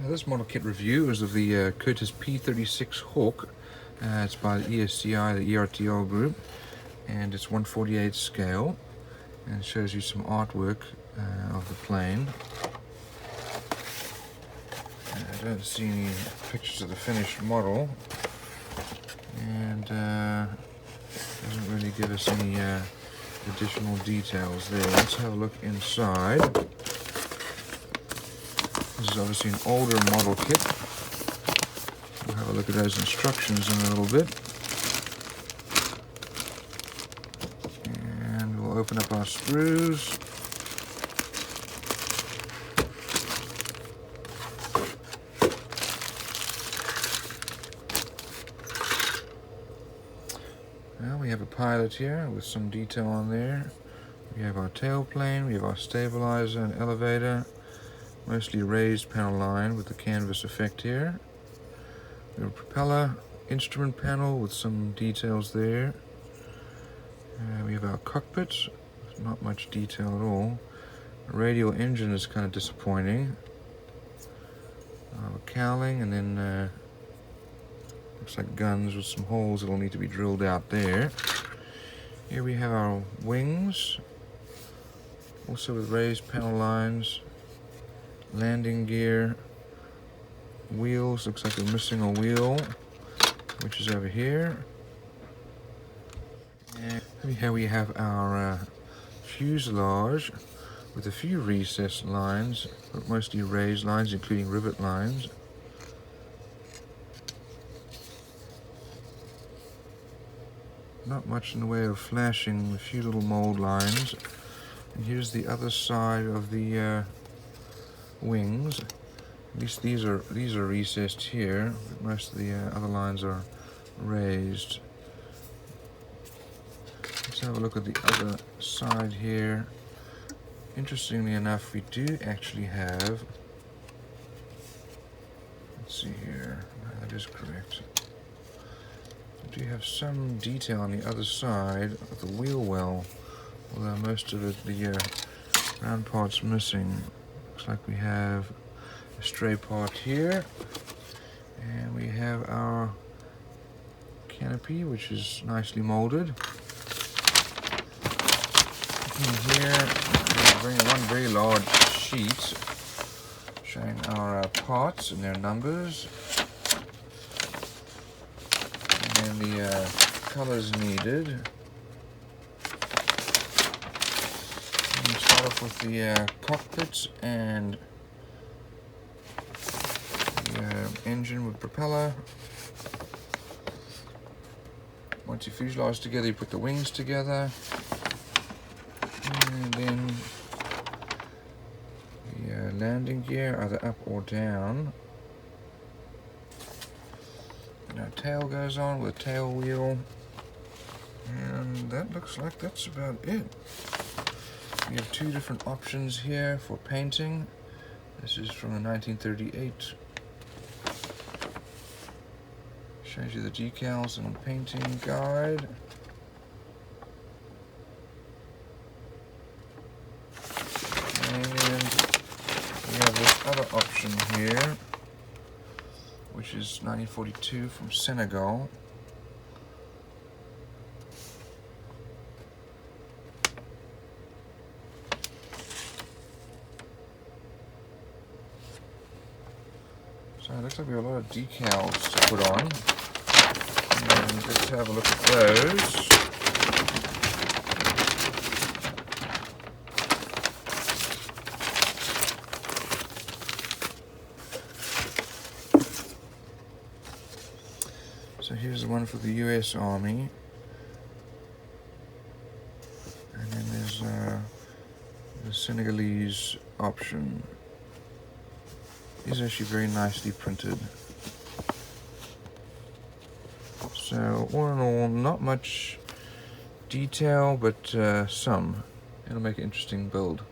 This model kit review is of the Curtiss P-36 Hawk. It's by the ESCI, the ERTL group, and it's 1/48 scale, and it shows you some artwork of the plane. I don't see any pictures of the finished model, and doesn't really give us any additional details there. Let's have a look inside. This is obviously an older model kit. We'll have a look at those instructions in a little bit. And we'll open up our screws. Well, we have a pilot here with some detail on there. We have our tailplane, we have our stabilizer and elevator. Mostly raised panel line with the canvas effect here. We have a propeller instrument panel with some details there. We have our cockpit, not much detail at all. The radial engine is kind of disappointing. Cowling, and then looks like guns with some holes that'll need to be drilled out there. Here we have our wings, also with raised panel lines. Landing gear, wheels, looks like we're missing a wheel, which is over here. And here we have our fuselage with a few recessed lines, but mostly raised lines, including rivet lines. Not much in the way of flashing, a few little mold lines. And here's the other side of the wings. At least these are recessed here, but most of the other lines are raised. Let's have a look at the other side here. Interestingly enough, we do actually have, let's see here, that is correct. We do have some detail on the other side of the wheel well, although most of it, the round part's missing. Looks like we have a stray part here, and we have our canopy, which is nicely molded. In here, we bring one very large sheet showing our parts and their numbers, and then the colors needed. Start off with the cockpit and the engine with propeller. Once you fuselage together, you put the wings together, and then the landing gear, either up or down. And our tail goes on with a tail wheel, and that looks like that's about it. We have two different options here for painting. This is from the 1938. Shows you the decals and painting guide. And we have this other option here, which is 1942 from Senegal. So it looks like we have a lot of decals to put on. And let's have a look at those. So here's the one for the US Army. And then there's the Senegalese option. These are actually very nicely printed. So all in all, not much detail, but some. It'll make an interesting build.